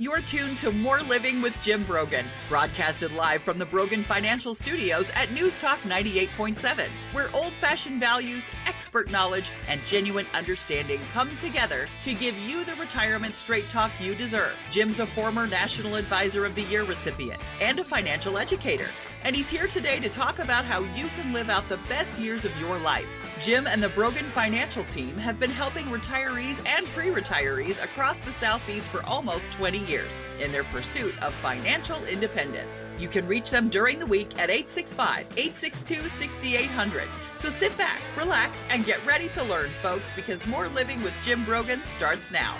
You're tuned to More Living with Jim Brogan, broadcasted live from the Brogan Financial Studios at News Talk 98.7, where old-fashioned values, expert knowledge, and genuine understanding come together to give you the retirement straight talk you deserve. Jim's a former National Advisor of the Year recipient and a financial educator, and he's here today to talk about how you can live out the best years of your life. Jim and the Brogan Financial team have been helping retirees and pre-retirees across the Southeast for almost 20 years in their pursuit of financial independence. You can reach them during the week at 865-862-6800. So sit back, relax, and get ready to learn, folks, because More Living with Jim Brogan starts now.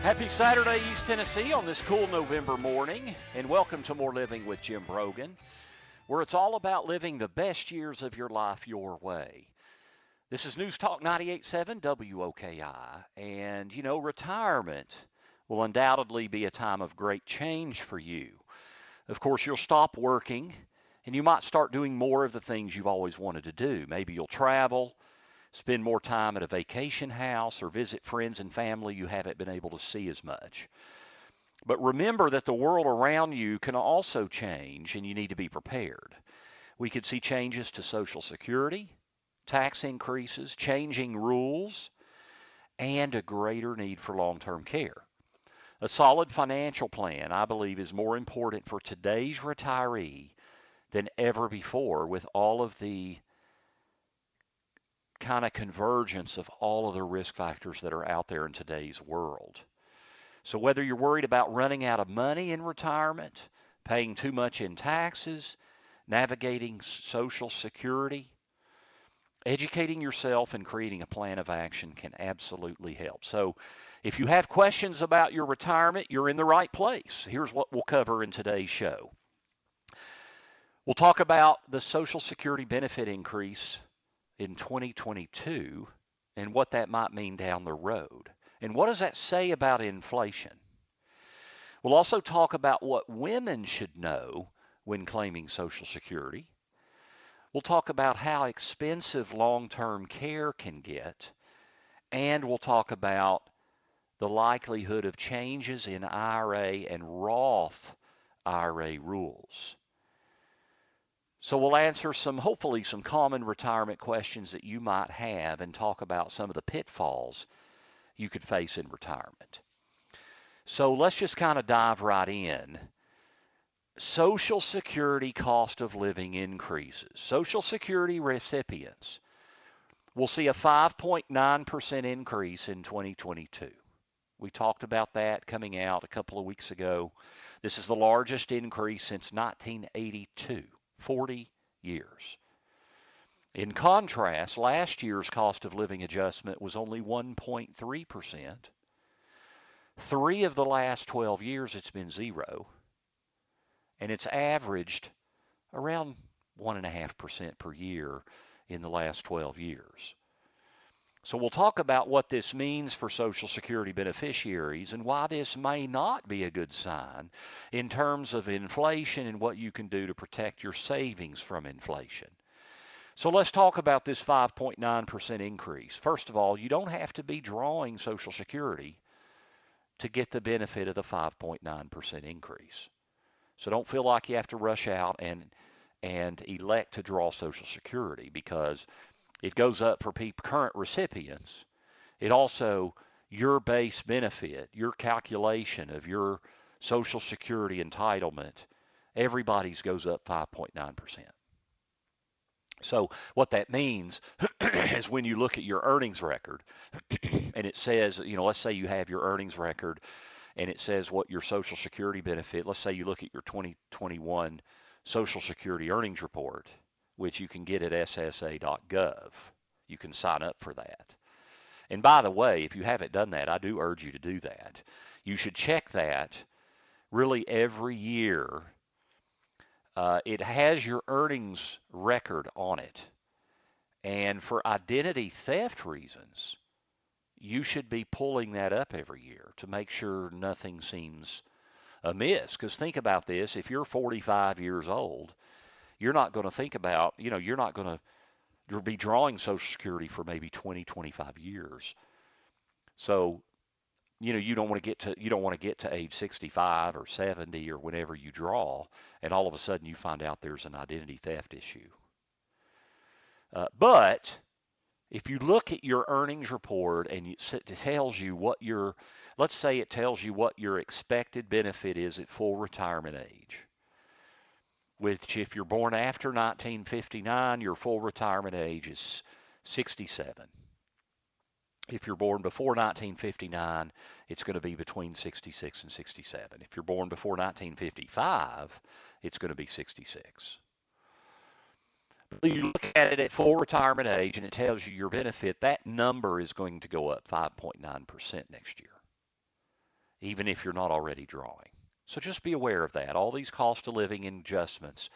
Happy Saturday, East Tennessee, on this cool November morning, and welcome to More Living with Jim Brogan, where it's all about living the best years of your life your way. This is News Talk 98.7 WOKI, and you know, retirement will undoubtedly be a time of great change for you. Of course, you'll stop working, and you might start doing more of the things you've always wanted to do. Maybe you'll travel, spend more time at a vacation house, or visit friends and family you haven't been able to see as much. But remember that the world around you can also change, and you need to be prepared. We could see changes to Social Security, tax increases, changing rules, and a greater need for long-term care. A solid financial plan, I believe, is more important for today's retiree than ever before, with all of the kind of convergence of all of the risk factors that are out there in today's world. So whether you're worried about running out of money in retirement, paying too much in taxes, navigating Social Security, educating yourself and creating a plan of action can absolutely help. So if you have questions about your retirement, you're in the right place. Here's what we'll cover in today's show. We'll talk about the Social Security benefit increase in 2022 and what that might mean down the road. And what does that say about inflation? We'll also talk about what women should know when claiming Social Security. We'll talk about how expensive long-term care can get. And we'll talk about the likelihood of changes in IRA and Roth IRA rules. So we'll answer hopefully some common retirement questions that you might have and talk about some of the pitfalls you could face in retirement. So let's just kind of dive right in. Social Security cost of living increases. Social Security recipients will see a 5.9% increase in 2022. We talked about that coming out a couple of weeks ago. This is the largest increase since 1982, 40 years. In contrast, last year's cost of living adjustment was only 1.3%. 3 of the last 12 years, it's been 0. And it's averaged around 1.5% per year in the last 12 years. So we'll talk about what this means for Social Security beneficiaries and why this may not be a good sign in terms of inflation and what you can do to protect your savings from inflation. So let's talk about this 5.9% increase. First of all, you don't have to be drawing Social Security to get the benefit of the 5.9% increase. So don't feel like you have to rush out and elect to draw Social Security, because it goes up for current recipients. It also, your base benefit, your calculation of your Social Security entitlement, everybody's goes up 5.9%. So what that means is when you look at your earnings record and it says, let's say you have your earnings record and it says what your Social Security benefit, let's say you look at your 2021 Social Security earnings report, which you can get at ssa.gov. You can sign up for that. And by the way, if you haven't done that, I do urge you to do that. You should check that really every year. It has your earnings record on it. And for identity theft reasons, you should be pulling that up every year to make sure nothing seems amiss. Because think about this, if you're 45 years old, you're not going to think about, you're not going to be drawing Social Security for maybe 20, 25 years. So you don't want to get to age 65 or 70 or whenever you draw, and all of a sudden you find out there's an identity theft issue. But if you look at your earnings report and it tells you what let's say it tells you what your expected benefit is at full retirement age, which if you're born after 1959, your full retirement age is 67. If you're born before 1959, it's going to be between 66 and 67. If you're born before 1955, it's going to be 66. You look at it at full retirement age and it tells you your benefit, that number is going to go up 5.9% next year, even if you're not already drawing. So just be aware of that. All these cost of living adjustments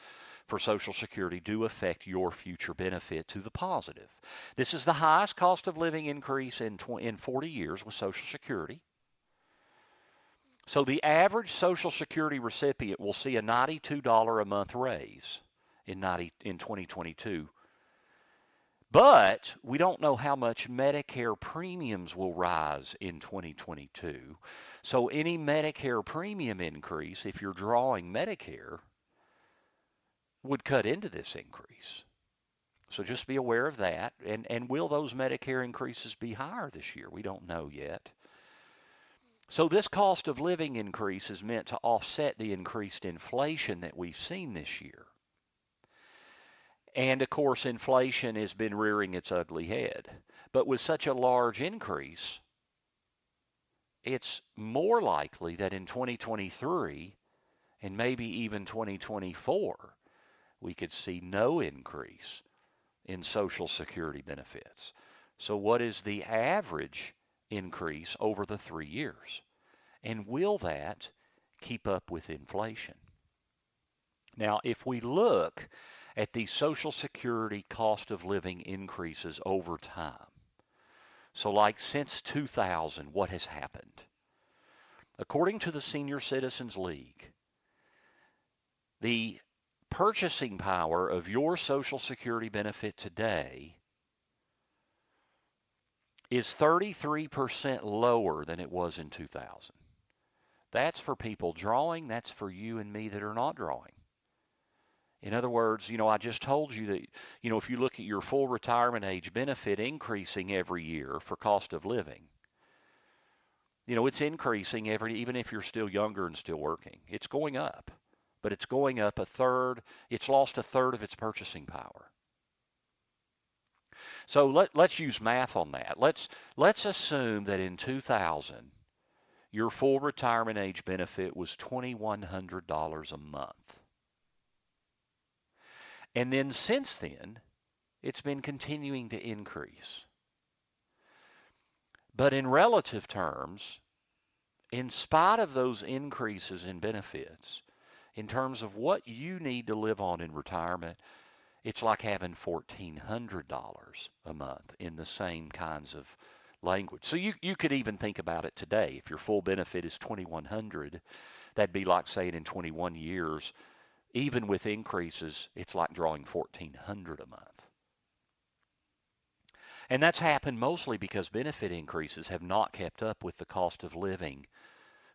for Social Security do affect your future benefit to the positive. This is the highest cost of living increase in 40 years with Social Security. So the average Social Security recipient will see a $92 a month raise in 2022. But we don't know how much Medicare premiums will rise in 2022. So any Medicare premium increase, if you're drawing Medicare, would cut into this increase. So just be aware of that. And will those Medicare increases be higher this year? We don't know yet. So this cost of living increase is meant to offset the increased inflation that we've seen this year. And of course, inflation has been rearing its ugly head. But with such a large increase, it's more likely that in 2023 and maybe even 2024, we could see no increase in Social Security benefits. So what is the average increase over the 3 years? And will that keep up with inflation? Now, if we look at the Social Security cost of living increases over time, so like since 2000, what has happened? According to the Senior Citizens League, the purchasing power of your Social Security benefit today is 33% lower than it was in 2000. That's for people drawing. That's for you and me that are not drawing. In other words, I just told you that, if you look at your full retirement age benefit increasing every year for cost of living, it's increasing even if you're still younger and still working. It's going up, but it's going up a third. It's lost a third of its purchasing power. So let's use math on that. Let's assume that in 2000, your full retirement age benefit was $2,100 a month. And then since then, it's been continuing to increase. But in relative terms, in spite of those increases in benefits, in terms of what you need to live on in retirement, it's like having $1,400 a month in the same kinds of language. So you could even think about it today. If your full benefit is $2,100, that'd be like saying in 21 years, even with increases, it's like drawing $1,400 a month. And that's happened mostly because benefit increases have not kept up with the cost of living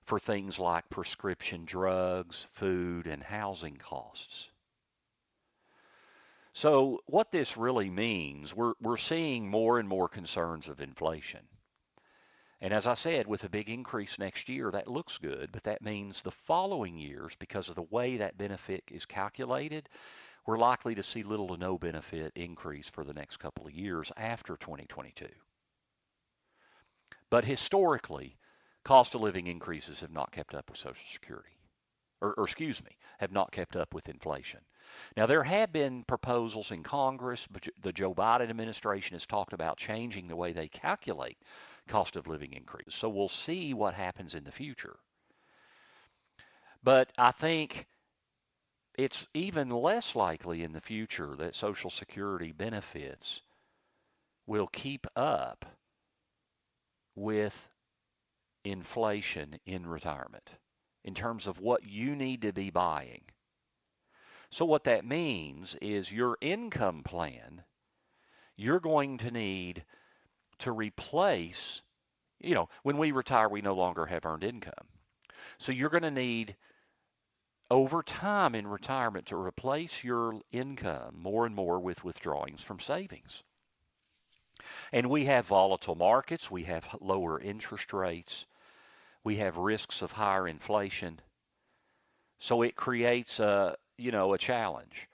for things like prescription drugs, food, and housing costs. So what this really means, we're seeing more and more concerns of inflation. And as I said, with a big increase next year, that looks good, but that means the following years, because of the way that benefit is calculated, we're likely to see little to no benefit increase for the next couple of years after 2022. But historically, cost of living increases have not kept up with Social Security, have not kept up with inflation. Now, there have been proposals in Congress, but the Joe Biden administration has talked about changing the way they calculate cost of living increases. So we'll see what happens in the future. But I think it's even less likely in the future that Social Security benefits will keep up with inflation in retirement in terms of what you need to be buying. So what that means is your income plan, you're going to need to replace When we retire, we no longer have earned income. So you're going to need over time in retirement to replace your income more and more with withdrawings from savings. And we have volatile markets, we have lower interest rates, we have risks of higher inflation. So it creates a challenge.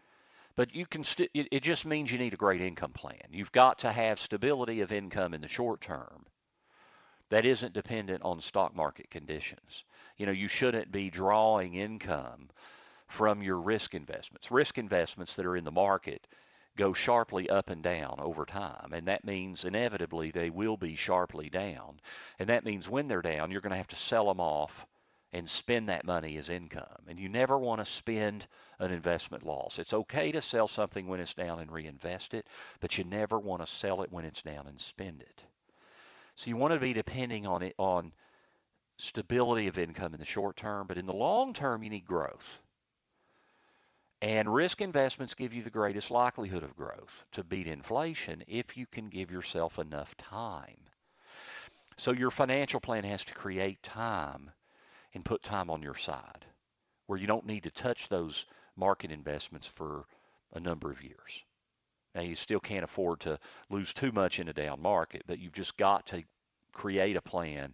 But it just means you need a great income plan. You've got to have stability of income in the short term that isn't dependent on stock market conditions. You shouldn't be drawing income from your risk investments. Risk investments that are in the market go sharply up and down over time, and that means inevitably they will be sharply down. And that means when they're down, you're going to have to sell them off and spend that money as income. And you never want to spend an investment loss. It's okay to sell something when it's down and reinvest it, but you never want to sell it when it's down and spend it. So you want to be depending on stability of income in the short term, but in the long term, you need growth. And risk investments give you the greatest likelihood of growth to beat inflation if you can give yourself enough time. So your financial plan has to create time and put time on your side where you don't need to touch those market investments for a number of years. Now, you still can't afford to lose too much in a down market, but you've just got to create a plan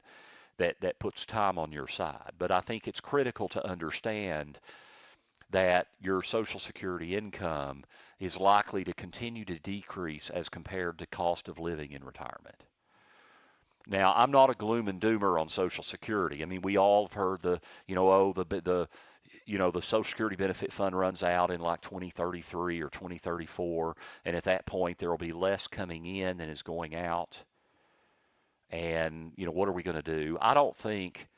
that puts time on your side. But I think it's critical to understand that your Social Security income is likely to continue to decrease as compared to cost of living in retirement. Now, I'm not a gloom and doomer on Social Security. I mean, we all have heard the Social Security benefit fund runs out in like 2033 or 2034, and at that point there will be less coming in than is going out. And, what are we going to do? I don't think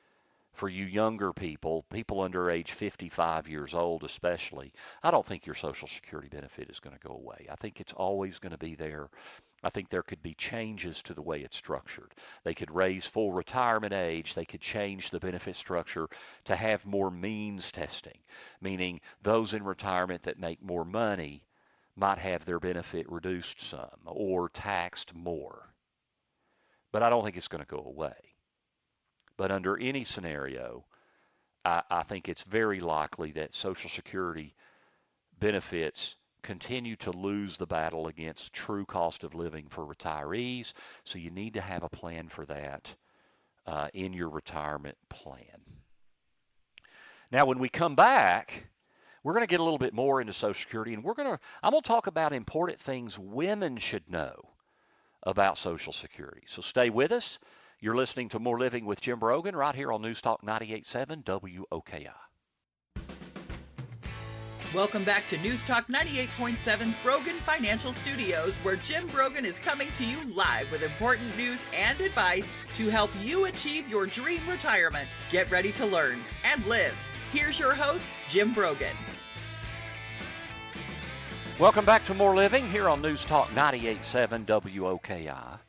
for you younger people under age 55 years old especially, I don't think your Social Security benefit is going to go away. I think it's always going to be there. I think there could be changes to the way it's structured. They could raise full retirement age. They could change the benefit structure to have more means testing, meaning those in retirement that make more money might have their benefit reduced some or taxed more. But I don't think it's going to go away. But under any scenario, I think it's very likely that Social Security benefits continue to lose the battle against true cost of living for retirees. So you need to have a plan for that in your retirement plan. Now, when we come back, we're going to get a little bit more into Social Security, and I'm going to talk about important things women should know about Social Security. So stay with us. You're listening to More Living with Jim Brogan right here on News Talk 98.7 WOKI. Welcome back to News Talk 98.7's Brogan Financial Studios, where Jim Brogan is coming to you live with important news and advice to help you achieve your dream retirement. Get ready to learn and live. Here's your host, Jim Brogan. Welcome back to More Living here on News Talk 98.7 WOKI.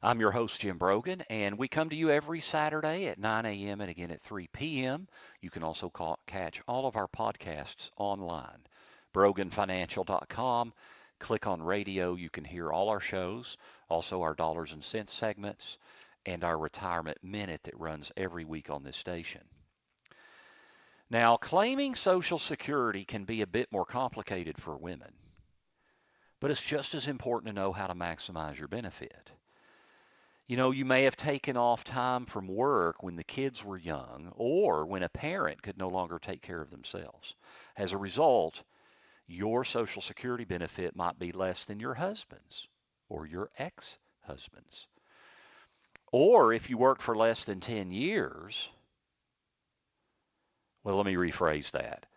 I'm your host, Jim Brogan, and we come to you every Saturday at 9 a.m. and again at 3 p.m. You can also catch all of our podcasts online. BroganFinancial.com. Click on radio. You can hear all our shows, also our Dollars and Cents segments, and our Retirement Minute that runs every week on this station. Now, claiming Social Security can be a bit more complicated for women, but it's just as important to know how to maximize your benefit. You may have taken off time from work when the kids were young or when a parent could no longer take care of themselves. As a result, your Social Security benefit might be less than your husband's or your ex-husband's. Or if you worked for less than 10 years, well, let me rephrase that.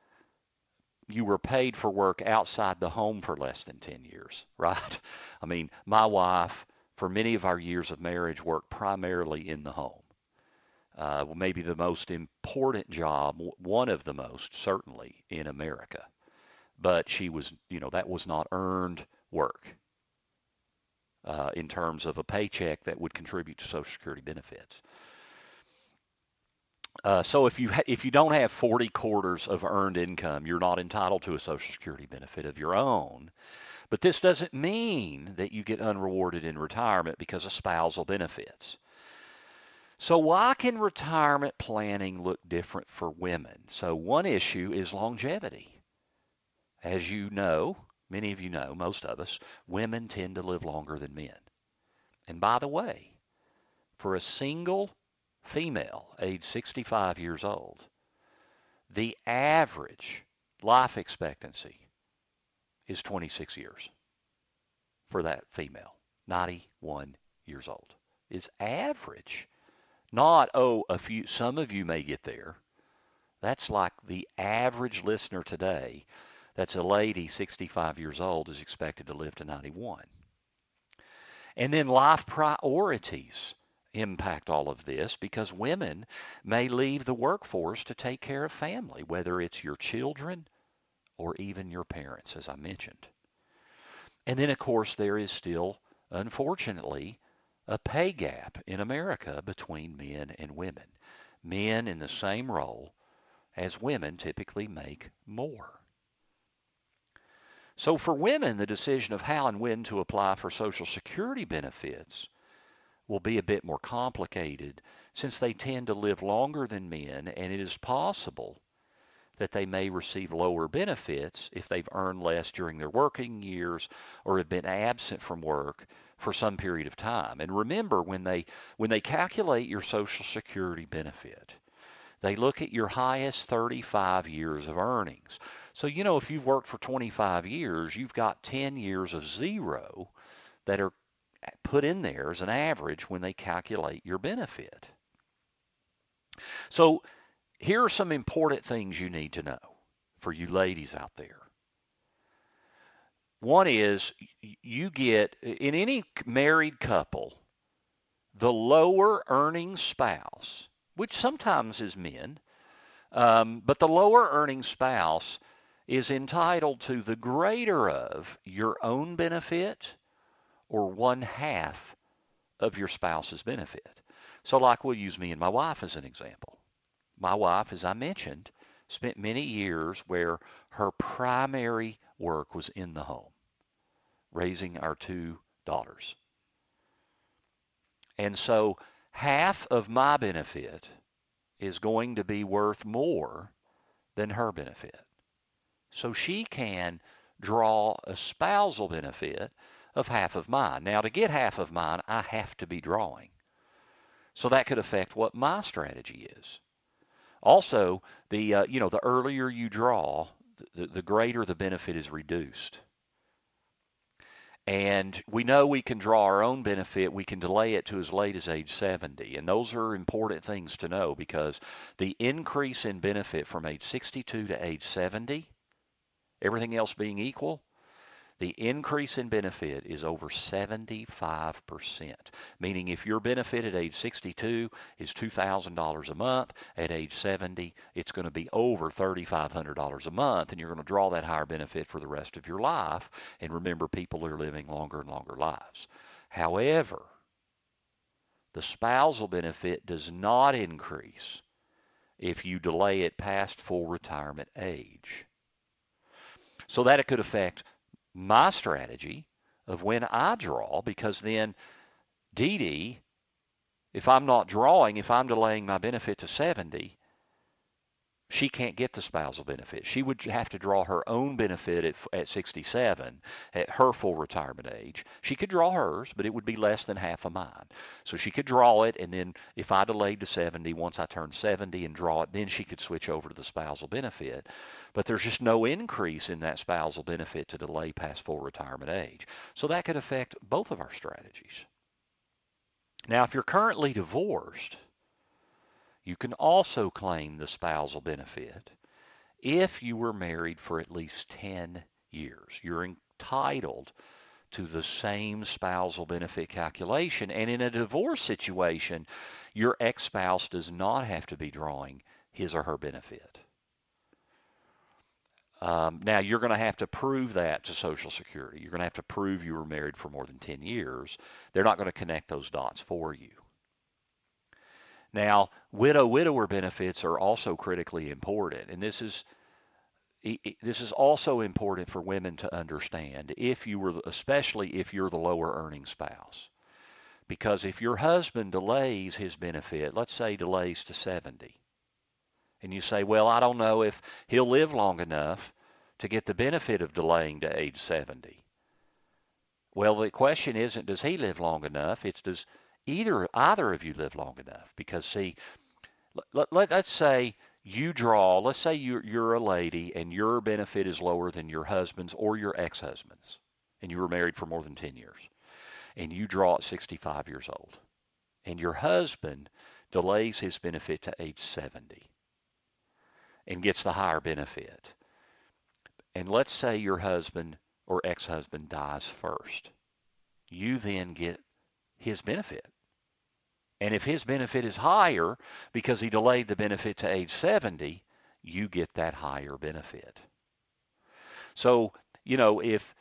You were paid for work outside the home for less than 10 years, right? I mean, my wife, for many of our years of marriage, worked primarily in the home. Maybe the most important job, one of the most, certainly, in America. But she was, that was not earned work in terms of a paycheck that would contribute to Social Security benefits. So if you don't have 40 quarters of earned income, you're not entitled to a Social Security benefit of your own. But this doesn't mean that you get unrewarded in retirement because of spousal benefits. So why can retirement planning look different for women? So one issue is longevity. As you know, many of you know, most of us, women tend to live longer than men. And by the way, for a single female age 65 years old, the average life expectancy is 26 years for that female. 91 years old is average. Not, oh, a few, some of you may get there. That's like the average listener today. That's a lady 65 years old is expected to live to 91. And then life priorities impact all of this because women may leave the workforce to take care of family, whether it's your children or even your parents, as I mentioned. And then, of course, there is still, unfortunately, a pay gap in America between men and women. Men in the same role as women typically make more. So for women, the decision of how and when to apply for Social Security benefits will be a bit more complicated since they tend to live longer than men, and it is possible that they may receive lower benefits if they've earned less during their working years or have been absent from work for some period of time. And remember, when they calculate your Social Security benefit, they look at your highest 35 years of earnings. So, if you've worked for 25 years, you've got 10 years of zero that are put in there as an average when they calculate your benefit. So, here are some important things you need to know for you ladies out there. One is you get, in any married couple, the lower earning spouse, which sometimes is men, but the lower earning spouse is entitled to the greater of your own benefit or one half of your spouse's benefit. So like we'll use me and my wife as an example. My wife, as I mentioned, spent many years where her primary work was in the home, raising our two daughters. And so half of my benefit is going to be worth more than her benefit. So she can draw a spousal benefit of half of mine. Now, to get half of mine, I have to be drawing. So that could affect what my strategy is. Also, the earlier you draw, the greater the benefit is reduced. And we know we can draw our own benefit. We can delay it to as late as age 70. And those are important things to know because the increase in benefit from age 62 to age 70, everything else being equal, the increase in benefit is over 75%, meaning if your benefit at age 62 is $2,000 a month, at age 70, it's going to be over $3,500 a month, and you're going to draw that higher benefit for the rest of your life. And remember, people are living longer and longer lives. However, the spousal benefit does not increase if you delay it past full retirement age. So that it could affect my strategy of when I draw, because then Dee Dee, if I'm not drawing, if I'm delaying my benefit to 70, she can't get the spousal benefit. She would have to draw her own benefit at 67 at her full retirement age. She could draw hers, but it would be less than half of mine. So she could draw it, and then if I delayed to 70, once I turned 70 and draw it, then she could switch over to the spousal benefit. But there's just no increase in that spousal benefit to delay past full retirement age. So that could affect both of our strategies. Now, if you're currently divorced, you can also claim the spousal benefit if you were married for at least 10 years. You're entitled to the same spousal benefit calculation. And in a divorce situation, your ex-spouse does not have to be drawing his or her benefit. Now, you're going to have to prove that to Social Security. You're going to have to prove you were married for more than 10 years. They're not going to connect those dots for you. Now, widower benefits are also critically important, and this is also important for women to understand, especially if you're the lower earning spouse, Because if your husband delays his benefit, let's say delays to 70, and you say, well, I don't know if he'll live long enough to get the benefit of delaying to age 70. Well, the question isn't does he live long enough, it's does either of you live long enough? Because see, let's say you draw, let's say you're a lady and your benefit is lower than your husband's or your ex-husband's, and you were married for more than 10 years, and you draw at 65 years old, and your husband delays his benefit to age 70 and gets the higher benefit. And let's say your husband or ex-husband dies first. You then get his benefit. And if his benefit is higher because he delayed the benefit to age 70, you get that higher benefit. So, if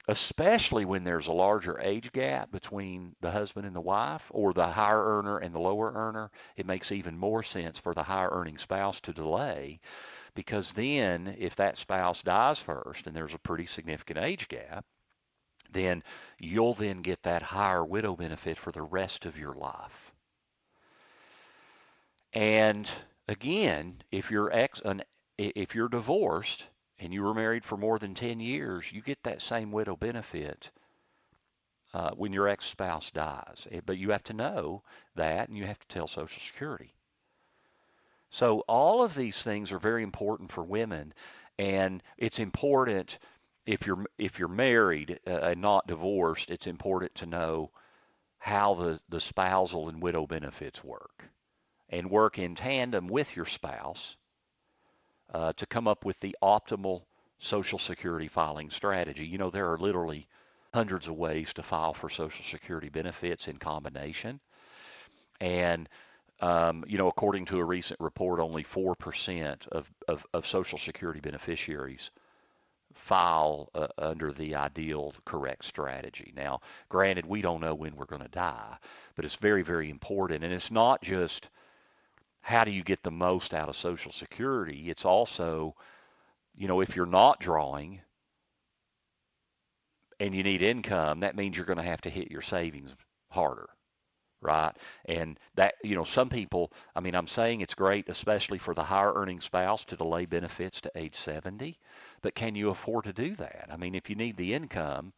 especially when there's a larger age gap between the husband and the wife, or the higher earner and the lower earner, it makes even more sense for the higher earning spouse to delay, because then if that spouse dies first and there's a pretty significant age gap, then you'll then get that higher widow benefit for the rest of your life. And again, if you're divorced and you were married for more than 10 years, you get that same widow benefit when your ex-spouse dies. But you have to know that, and you have to tell Social Security. So all of these things are very important for women, and it's important if you're married and not divorced, it's important to know how the spousal and widow benefits work, and work in tandem with your spouse to come up with the optimal Social Security filing strategy. There are literally hundreds of ways to file for Social Security benefits in combination. And, according to a recent report, only 4% of Social Security beneficiaries file under the ideal correct strategy. Now, granted, we don't know when we're going to die, but it's very, very important. And it's not just how do you get the most out of Social Security? It's also, if you're not drawing and you need income, that means you're going to have to hit your savings harder, right? And that, some people, I'm saying it's great, especially for the higher earning spouse, to delay benefits to age 70, but can you afford to do that? If you need the income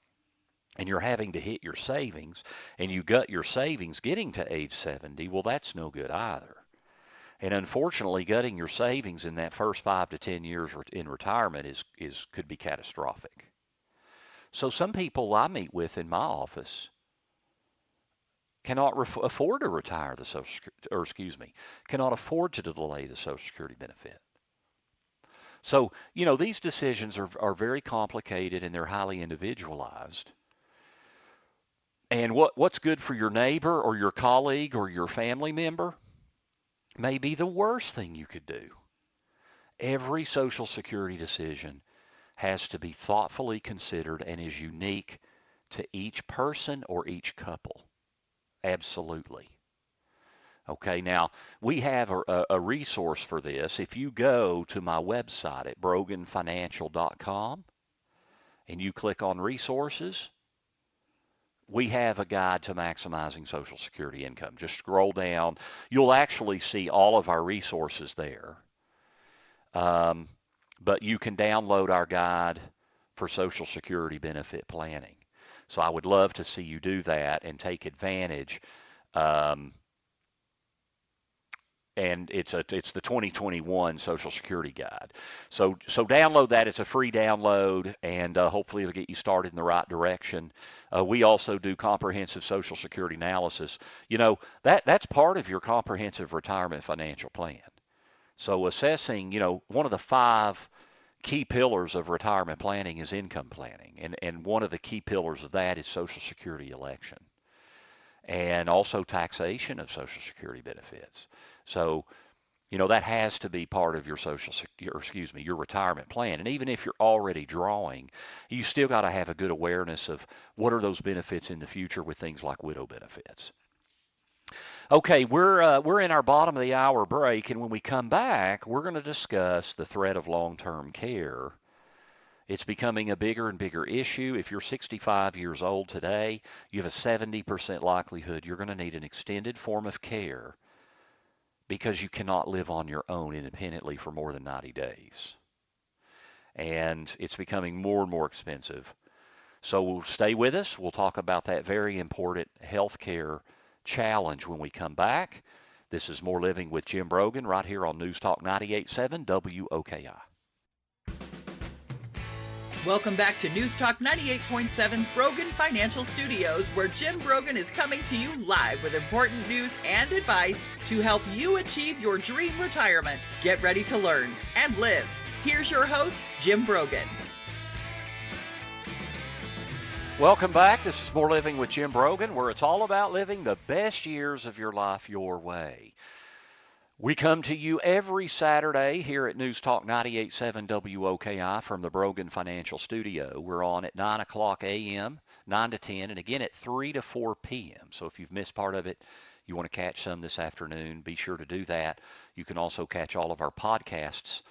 and you're having to hit your savings and you gut your savings getting to age 70, well, that's no good either. And unfortunately, gutting your savings in that first 5 to 10 years in retirement could be catastrophic. So some people I meet with in my office cannot afford to retire the cannot afford to delay the Social Security benefit. So, these decisions are very complicated and they're highly individualized. And what's good for your neighbor or your colleague or your family member may be the worst thing you could do. Every Social Security decision has to be thoughtfully considered and is unique to each person or each couple. Absolutely. Okay, now we have a resource for this. If you go to my website at broganfinancial.com and you click on resources, we have a guide to maximizing Social Security income. Just scroll down. You'll actually see all of our resources there. But you can download our guide for Social Security benefit planning. So I would love to see you do that and take advantage. And it's the 2021 Social Security Guide. So download that. It's a free download, and hopefully it'll get you started in the right direction. We also do comprehensive Social Security analysis. That's part of your comprehensive retirement financial plan. So assessing, one of the 5 key pillars of retirement planning is income planning, and one of the key pillars of that is Social Security election, and also taxation of Social Security benefits. So, that has to be part of your your retirement plan. And even if you're already drawing, you still got to have a good awareness of what are those benefits in the future with things like widow benefits. Okay, we're in our bottom of the hour break, and when we come back, we're going to discuss the threat of long-term care. It's becoming a bigger and bigger issue. If you're 65 years old today, you have a 70% likelihood you're going to need an extended form of care because you cannot live on your own independently for more than 90 days. And it's becoming more and more expensive. So stay with us. We'll talk about that very important healthcare challenge when we come back. This is More Living with Jim Brogan right here on News Talk 98.7 WOKI. Welcome back to News Talk 98.7's Brogan Financial Studios, where Jim Brogan is coming to you live with important news and advice to help you achieve your dream retirement. Get ready to learn and live. Here's your host, Jim Brogan. Welcome back. This is More Living with Jim Brogan, where it's all about living the best years of your life your way. We come to you every Saturday here at News Talk 98.7 WOKI from the Brogan Financial Studio. We're on at 9 o'clock a.m., 9 to 10, and again at 3 to 4 p.m. So if you've missed part of it, you want to catch some this afternoon, be sure to do that. You can also catch all of our podcasts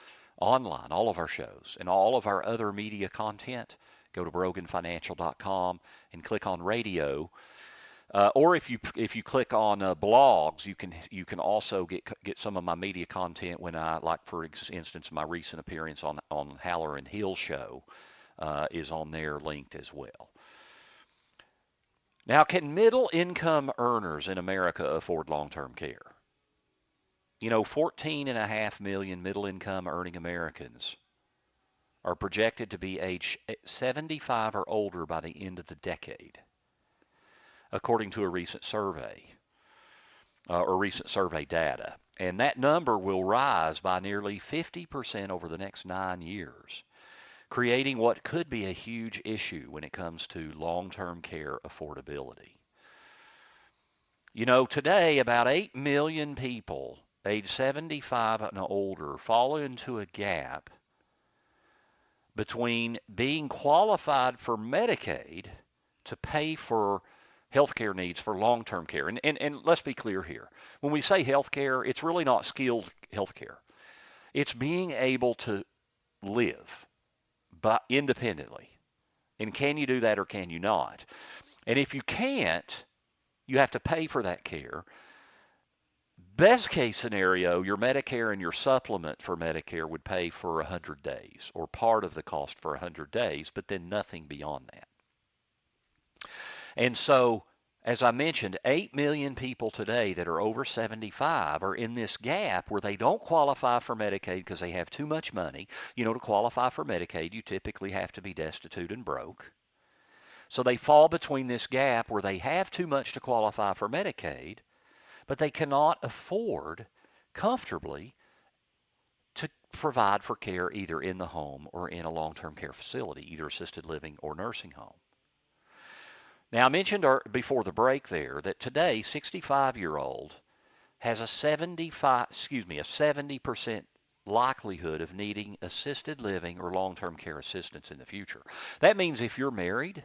online, all of our shows, and all of our other media content. Go to broganfinancial.com and click on radio. Or if you click on blogs, you can also get some of my media content when I, like for instance, my recent appearance on Haller and Hill show is on there linked as well. Now, can middle income earners in America afford long-term care? 14.5 million middle income earning Americans are projected to be age 75 or older by the end of the decade, according to a recent survey or recent survey data. And that number will rise by nearly 50% over the next 9 years, creating what could be a huge issue when it comes to long-term care affordability. Today about 8 million people age 75 and older fall into a gap between being qualified for Medicaid to pay for healthcare needs for long-term care. And let's be clear here. When we say healthcare, it's really not skilled healthcare. It's being able to live independently. And can you do that or can you not? And if you can't, you have to pay for that care. Best case scenario, your Medicare and your supplement for Medicare would pay for 100 days or part of the cost for 100 days, but then nothing beyond that. And so, as I mentioned, 8 million people today that are over 75 are in this gap where they don't qualify for Medicaid because they have too much money. To qualify for Medicaid, you typically have to be destitute and broke. So they fall between this gap where they have too much to qualify for Medicaid, but they cannot afford comfortably to provide for care either in the home or in a long-term care facility, either assisted living or nursing home. Now, I mentioned before the break there that today, 65-year-old has a 70% likelihood of needing assisted living or long-term care assistance in the future. That means if you're married,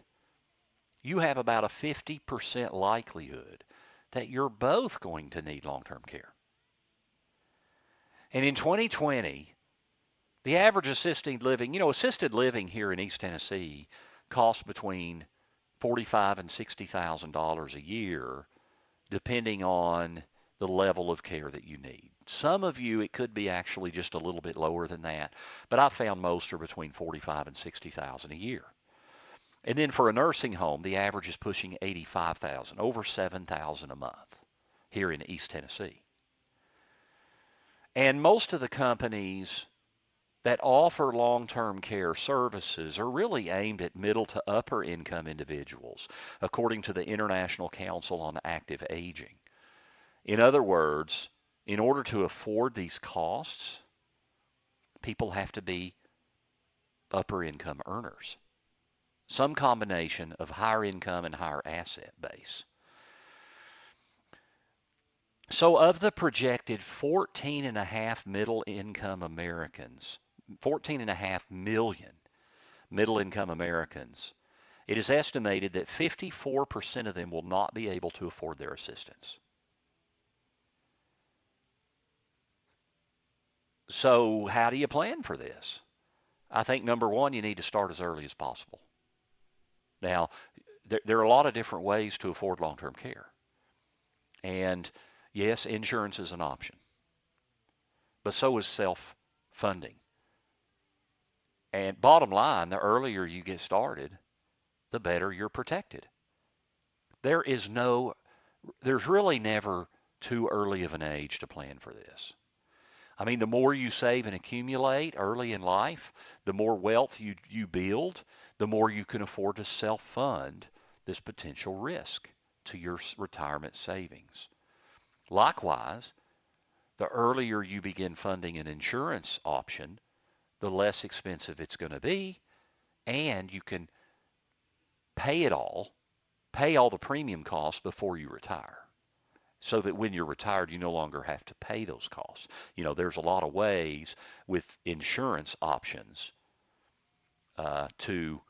you have about a 50% likelihood that you're both going to need long-term care. And in 2020, the average assisted living here in East Tennessee costs between $45,000 and $60,000 a year, depending on the level of care that you need. Some of you, it could be actually just a little bit lower than that, but I found most are between $45,000 and $60,000 a year. And then for a nursing home, the average is pushing $85,000, over $7,000 a month here in East Tennessee. And most of the companies that offer long-term care services are really aimed at middle to upper income individuals, according to the International Council on Active Aging. In other words, in order to afford these costs, people have to be upper income earners, some combination of higher income and higher asset base. So of the projected 14.5 middle-income Americans, 14.5 million middle-income Americans, it is estimated that 54% of them will not be able to afford their assistance. So how do you plan for this? I think number one, you need to start as early as possible. Now, there are a lot of different ways to afford long-term care. And yes, insurance is an option, but so is self-funding. And bottom line, the earlier you get started, the better you're protected. There is no, there's really never too early of an age to plan for this. I mean, the more you save and accumulate early in life, the more wealth you build, the more you can afford to self-fund this potential risk to your retirement savings. Likewise, the earlier you begin funding an insurance option, the less expensive it's going to be, and you can pay it all, pay all the premium costs before you retire. So that when you're retired, you no longer have to pay those costs. There's a lot of ways with insurance options to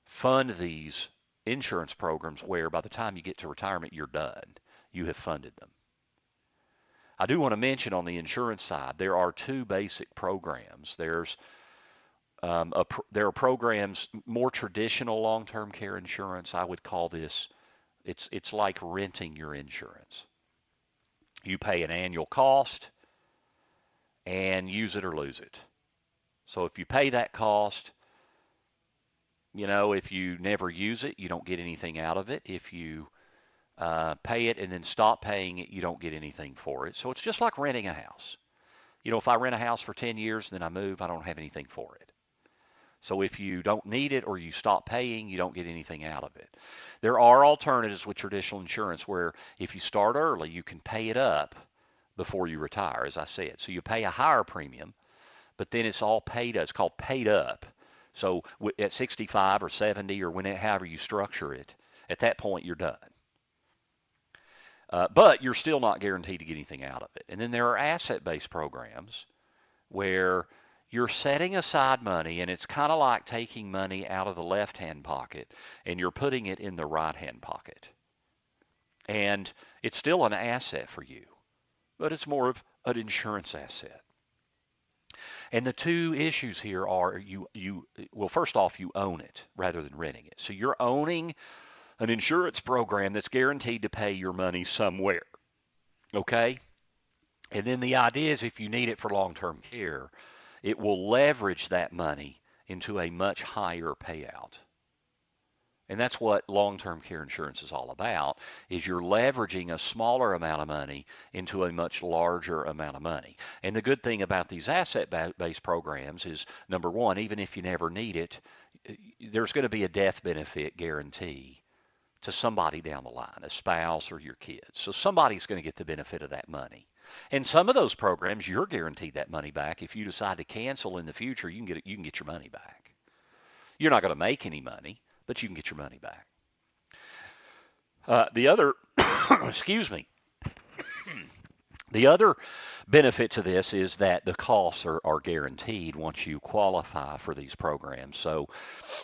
fund these insurance programs where by the time you get to retirement, you're done. You have funded them. I do want to mention on the insurance side, there are two basic programs. There are programs, more traditional long-term care insurance. I would call this, it's like renting your insurance. You pay an annual cost and use it or lose it. So if you pay that cost, if you never use it, you don't get anything out of it. If you pay it and then stop paying it, you don't get anything for it. So it's just like renting a house. If I rent a house for 10 years and then I move, I don't have anything for it. So if you don't need it or you stop paying, you don't get anything out of it. There are alternatives with traditional insurance where if you start early, you can pay it up before you retire, as I said. So you pay a higher premium, but then it's all paid up. It's called paid up. So at 65 or 70 or however you structure it, at that point you're done. But you're still not guaranteed to get anything out of it. And then there are asset-based programs where you're setting aside money, and it's kind of like taking money out of the left-hand pocket, and you're putting it in the right-hand pocket. And it's still an asset for you, but it's more of an insurance asset. And the two issues here are well, first off, you own it rather than renting it. So you're owning an insurance program that's guaranteed to pay your money somewhere, okay? And then the idea is if you need it for long-term care, it will leverage that money into a much higher payout. And that's what long-term care insurance is all about, is you're leveraging a smaller amount of money into a much larger amount of money. And the good thing about these asset-based programs is, number one, even if you never need it, there's going to be a death benefit guarantee to somebody down the line, a spouse or your kids. So somebody's going to get the benefit of that money. And some of those programs, you're guaranteed that money back. If you decide to cancel in the future, you can get your money back. You're not going to make any money, but you can get your money back. The other, excuse me, the other benefit to this is that the costs are guaranteed once you qualify for these programs. So,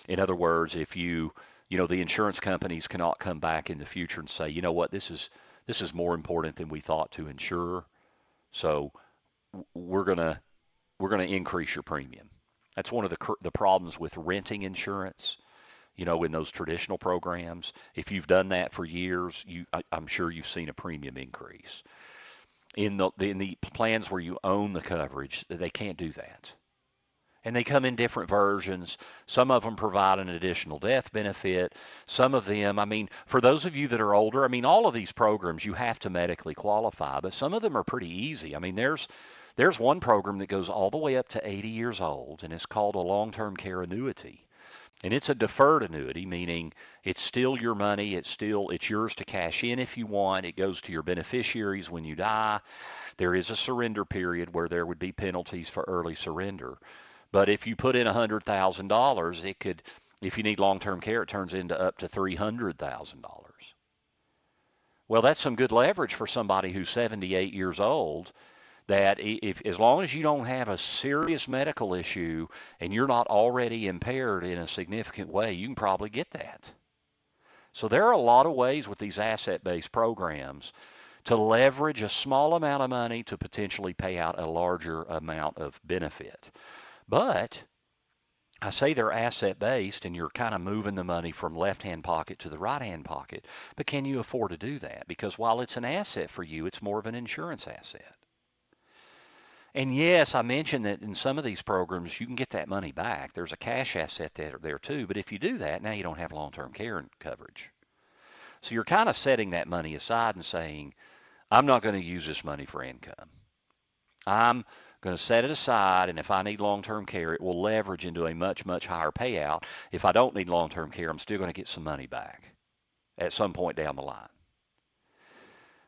in other words, if the insurance companies cannot come back in the future and say, you know what, this is more important than we thought to insure. So we're gonna increase your premium. That's one of the problems with renting insurance. In those traditional programs, if you've done that for years, I'm sure you've seen a premium increase. In the plans where you own the coverage, they can't do that. And they come in different versions. Some of them provide an additional death benefit. Some of them, for those of you that are older, all of these programs, you have to medically qualify, but some of them are pretty easy. There's one program that goes all the way up to 80 years old, and it's called a long-term care annuity. And it's a deferred annuity, meaning it's still your money. It's yours to cash in if you want. It goes to your beneficiaries when you die. There is a surrender period where there would be penalties for early surrender. But if you put in $100,000, it could, if you need long-term care, it turns into up to $300,000. Well, that's some good leverage for somebody who's 78 years old, that as long as you don't have a serious medical issue and you're not already impaired in a significant way, you can probably get that. So there are a lot of ways with these asset-based programs to leverage a small amount of money to potentially pay out a larger amount of benefit. But I say they're asset based and you're kind of moving the money from left hand pocket to the right hand pocket, but can you afford to do that? Because while it's an asset for you, it's more of an insurance asset. And yes, I mentioned that in some of these programs you can get that money back. There's a cash asset there too, but if you do that, now you don't have long-term care coverage. So you're kind of setting that money aside and saying, I'm not going to use this money for income. I'm going to set it aside, and if I need long-term care, it will leverage into a much, much higher payout. If I don't need long-term care, I'm still going to get some money back at some point down the line.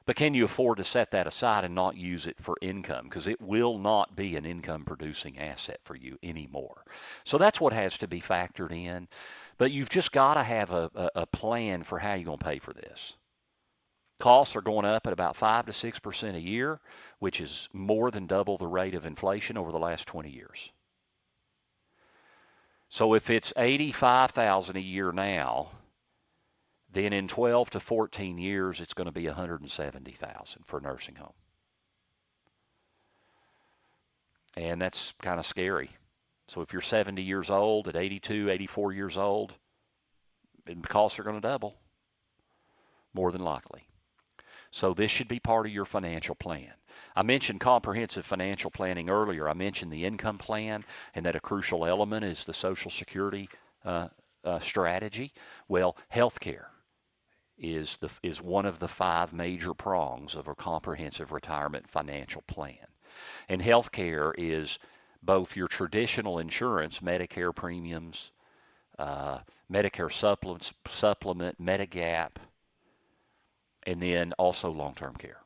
But can you afford to set that aside and not use it for income? Because it will not be an income-producing asset for you anymore. So that's what has to be factored in. But you've just got to have a plan for how you're going to pay for this. Costs are going up at about 5 to 6% a year, which is more than double the rate of inflation over the last 20 years. So if it's $85,000 a year now, then in 12 to 14 years, it's going to be $170,000 for a nursing home. And that's kind of scary. So if you're 70 years old, at 82, 84 years old, costs are going to double, more than likely. So this should be part of your financial plan. I mentioned comprehensive financial planning earlier. I mentioned the income plan and that a crucial element is the Social Security strategy. Well, healthcare is one of the 5 major prongs of a comprehensive retirement financial plan. And healthcare is both your traditional insurance, Medicare premiums, Medicare supplement, Medigap, and then also long-term care.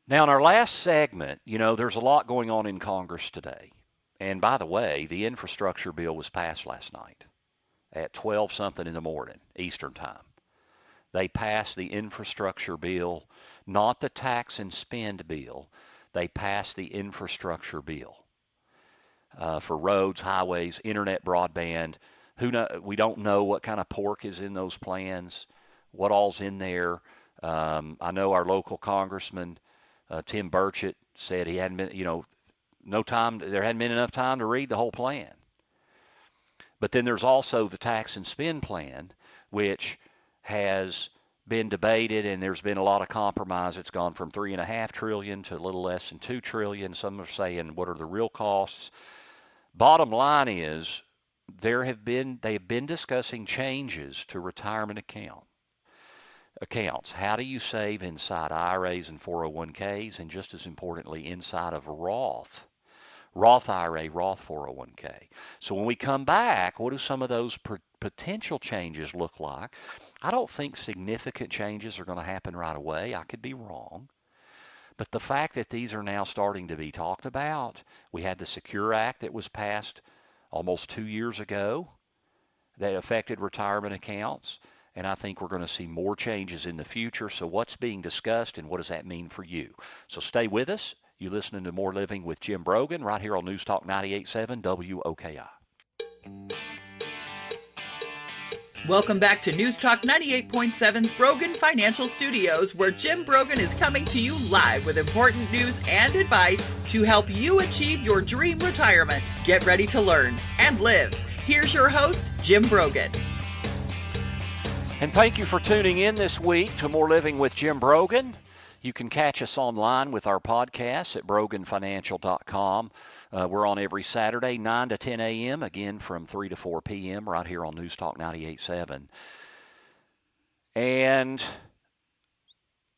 Now, in our last segment, there's a lot going on in Congress today. And by the way, the infrastructure bill was passed last night at 12-something in the morning, Eastern time. They passed the infrastructure bill, not the tax and spend bill. They passed the infrastructure bill for roads, highways, internet, broadband. We don't know what kind of pork is in those plans, what all's in there. I know our local congressman, Tim Burchett, said he hadn't been, there hadn't been enough time to read the whole plan. But then there's also the tax and spend plan, which has been debated, and there's been a lot of compromise. It's gone from $3.5 trillion to a little less than $2 trillion. Some are saying, what are the real costs? Bottom line is, they've been discussing changes to retirement accounts. How do you save inside IRAs and 401ks, and just as importantly, inside of Roth IRA, Roth 401k. So when we come back, what do some of those potential changes look like? I don't think significant changes are going to happen right away. I could be wrong. But the fact that these are now starting to be talked about, we had the Secure Act that was passed almost 2 years ago that affected retirement accounts. And I think we're going to see more changes in the future. So what's being discussed and what does that mean for you? So stay with us. You're listening to More Living with Jim Brogan right here on News Talk 98.7 WOKI. Welcome back to News Talk 98.7's Brogan Financial Studios, where Jim Brogan is coming to you live with important news and advice to help you achieve your dream retirement. Get ready to learn and live. Here's your host, Jim Brogan. And thank you for tuning in this week to More Living with Jim Brogan. You can catch us online with our podcast at broganfinancial.com. We're on every Saturday, 9 to 10 a.m., again from 3 to 4 p.m., right here on News Talk 98.7. And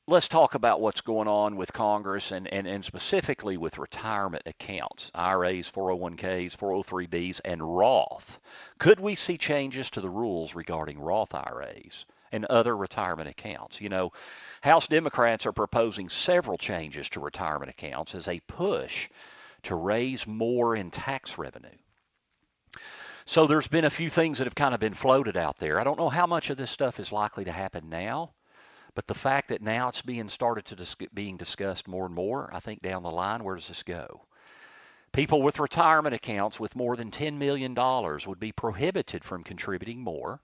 let's talk about what's going on with Congress and specifically with retirement accounts, IRAs, 401ks, 403bs, and Roth. Could we see changes to the rules regarding Roth IRAs and other retirement accounts? House Democrats are proposing several changes to retirement accounts as a push to raise more in tax revenue. So there's been a few things that have kind of been floated out there. I don't know how much of this stuff is likely to happen now, but the fact that now it's being discussed more and more, I think down the line, where does this go? People with retirement accounts with more than $10 million would be prohibited from contributing more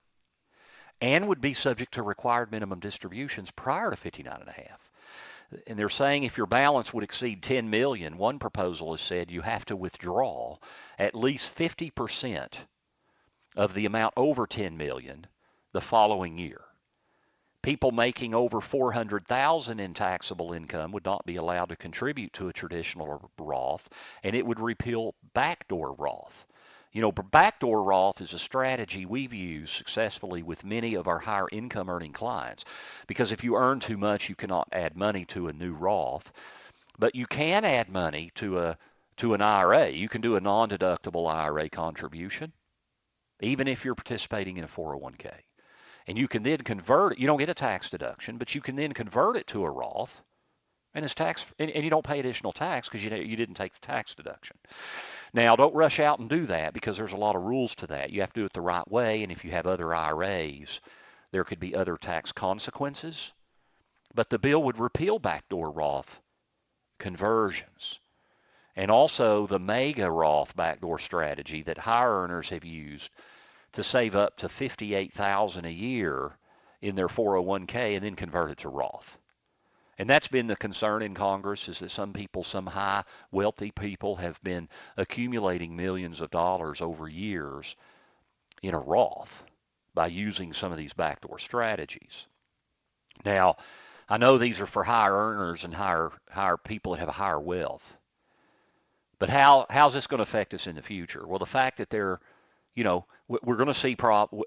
and would be subject to required minimum distributions prior to 59.5. And they're saying if your balance would exceed 10 million, one proposal has said you have to withdraw at least 50% of the amount over 10 million the following year. People making over 400,000 in taxable income would not be allowed to contribute to a traditional Roth, and it would repeal backdoor Roth. Backdoor Roth is a strategy we've used successfully with many of our higher income earning clients, because if you earn too much, you cannot add money to a new Roth, but you can add money to an IRA. You can do a non-deductible IRA contribution, even if you're participating in a 401k. And you can then convert it. You don't get a tax deduction, but you can then convert it to a Roth, and it's tax, and you don't pay additional tax because you didn't take the tax deduction. Now, don't rush out and do that, because there's a lot of rules to that. You have to do it the right way, and if you have other IRAs, there could be other tax consequences. But the bill would repeal backdoor Roth conversions, and also the mega Roth backdoor strategy that higher earners have used to save up to $58,000 a year in their 401k and then convert it to Roth. And that's been the concern in Congress, is that some high wealthy people have been accumulating millions of dollars over years in a Roth by using some of these backdoor strategies. Now, I know these are for higher earners and higher people that have a higher wealth. But how's this going to affect us in the future? Well, the fact that we're going to see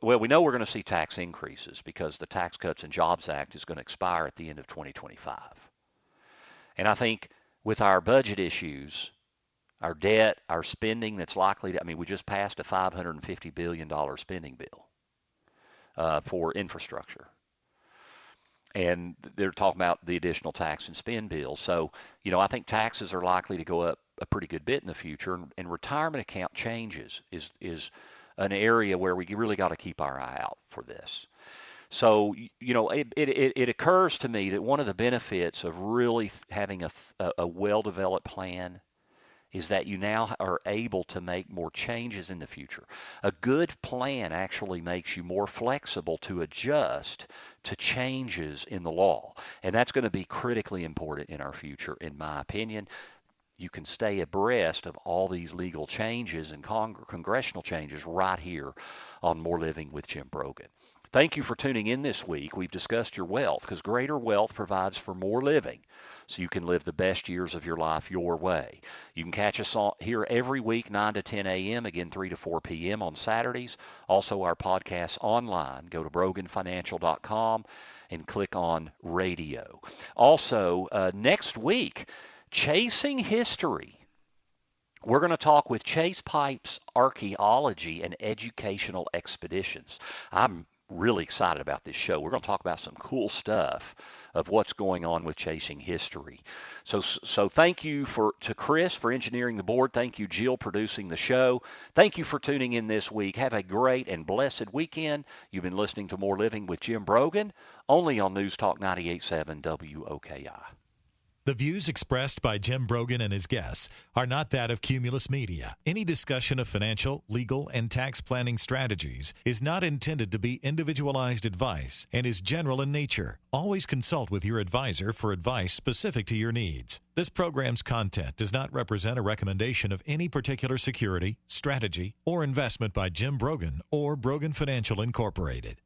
we know we're going to see tax increases, because the Tax Cuts and Jobs Act is going to expire at the end of 2025. And I think with our budget issues, our debt, our spending that's likely to, we just passed a $550 billion spending bill for infrastructure. And they're talking about the additional tax and spend bill. So, I think taxes are likely to go up a pretty good bit in the future, and retirement account changes is an area where we really got to keep our eye out for this. So, it occurs to me that one of the benefits of really having a well-developed plan is that you now are able to make more changes in the future. A good plan actually makes you more flexible to adjust to changes in the law, and that's going to be critically important in our future, in my opinion. You can stay abreast of all these legal changes and congressional changes right here on More Living with Jim Brogan. Thank you for tuning in this week. We've discussed your wealth, because greater wealth provides for more living, so you can live the best years of your life your way. You can catch us here every week, 9 to 10 a.m., again 3 to 4 p.m. on Saturdays. Also, our podcasts online. Go to broganfinancial.com and click on radio. Also, next week, Chasing History. We're going to talk with Chase Pipes Archaeology and Educational Expeditions. I'm really excited about this show. We're going to talk about some cool stuff of what's going on with Chasing History. So thank you to Chris for engineering the board. Thank you, Jill, producing the show. Thank you for tuning in this week. Have a great and blessed weekend. You've been listening to More Living with Jim Brogan, only on News Talk 98.7 WOKI. The views expressed by Jim Brogan and his guests are not that of Cumulus Media. Any discussion of financial, legal, and tax planning strategies is not intended to be individualized advice and is general in nature. Always consult with your advisor for advice specific to your needs. This program's content does not represent a recommendation of any particular security, strategy, or investment by Jim Brogan or Brogan Financial Incorporated.